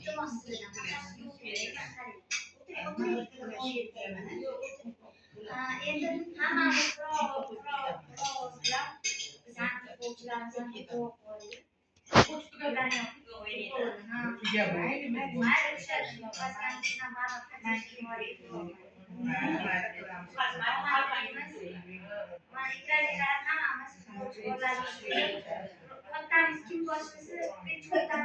Endi hammamiz bilan bizani futbolchilarimizni hammamiz kim boshlasa to'ydan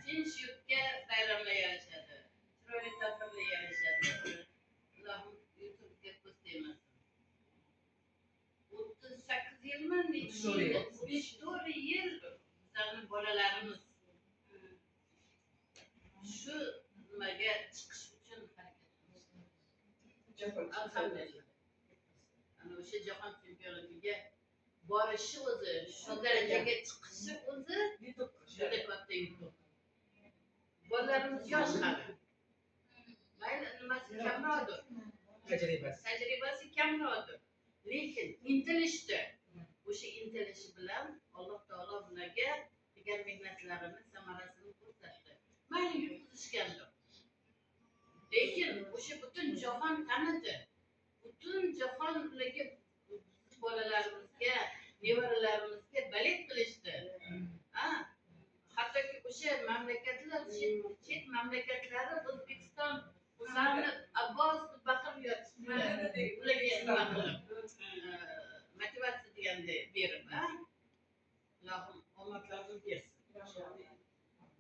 Tinch yurtga bayramlayarishadi. Chiroyli tadbirlayarishadi. Allohim YouTube'ga post demasin. 38 yilmi? 5-4 yil bizlarning bolalarimiz shu nimaga chiqish uchun harakat qilishdi. Alhamdulillah. Ana o'sha jahon chempionatiga borishi o'zi, shu darajaga chiqishi o'zi juda katta yutuq. Bolalarimiz yosh hali. Mayli nimasi kamroqdir. Tajribasi kamroqdir. Lekin intilishdi. O'sha intilishi bilan Alloh taolo ularga qilgan mehnatlarini samarasini ko'rsatdi. Mayli yutqizishgandir. Lekin o'sha butun jahon tanidi. Butun jahon ularga bolalarimizga, nevaralarimizga balik qilishdi. Hattoki o'sha mamlakatlar, chet mamlakatlari O'zbekiston ularni Abbos deb baqirib yotibdilar. Ularga nima qilib motivatsiya deganda berib, Allohim omadlarini bersin.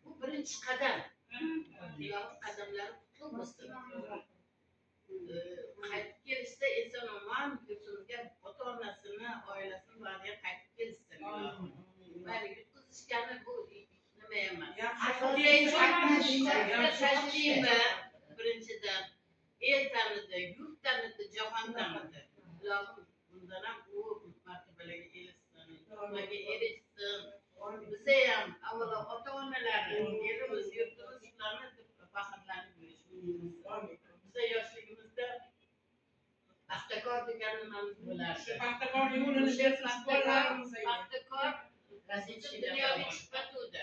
Bu birinchi qadam. Ilohim qadamlari qutlug' bo'lsin. Qaytib kelishda inson omon yurtimizga ota-onasini, oilasini bariga qaytib kelsin. Mayli yutqizishgani bu nima emas. Tajriba birinchidan el tanidi, yurt tanidi, jahon tanidi. Ilohim bundan ham u martabalarga erishsin, nimaga erishsin. Biza ham avvalo ota-onalari, elimiz, yurtimiz shularni faxrlanib yurishimiz. Biza yoshligimizda paxtakor degan nimamiz bo'lardi. Paxtakor yo'lini paxtakor dunyoga chiqmatuvdi.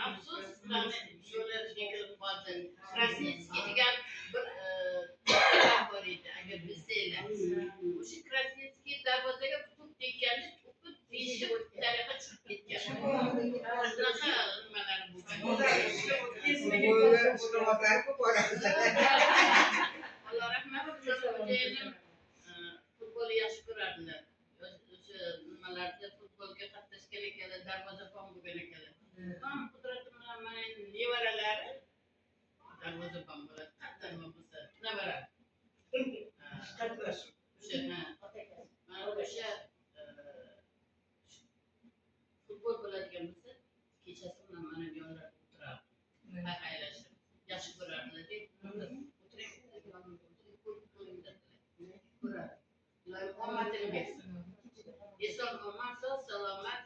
Afsus, ularni yo'llar chekilib qoldi. Krasnitskiy degan bir bor edi, agar bilsanglar. O'sha Krasnitskiy darvozaga tutib tekkanda o'pib teshib taraqa chiqib ketgan. Shunaqa nimalar bo'lgan. Alloh rahmat qilsin. Futbol yaxshi ko'rardilar. O'sha nimalarda futbolga qatnashgan ekanlar, darvozabon bo'lgan ekanlar. Qudratim bilan mana nevaralari darvozabon bo'ladi. Qattan bo'lsa, nevara. O'sha futbol bo'ladigan bo'lsa, kechasi bilan mana yonlar o'tiradi. Haylashib, yaxshi ko'rardilar deb. Omadini bersin. Eson omon salomat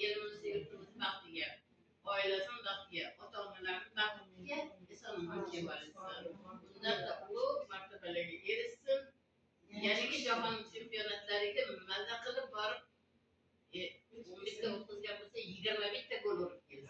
elimiz yurtimiz baxtiga, oilasini baxtiga, ota-onalarni baxtiga eson omon kelsin. Bundan da ulug' martabalarga erishsin. Yangi jahon chempionatlariga mazza qilib borib 11 ta o'tkazgan bo'lsa 21 ta gol urib kelsin.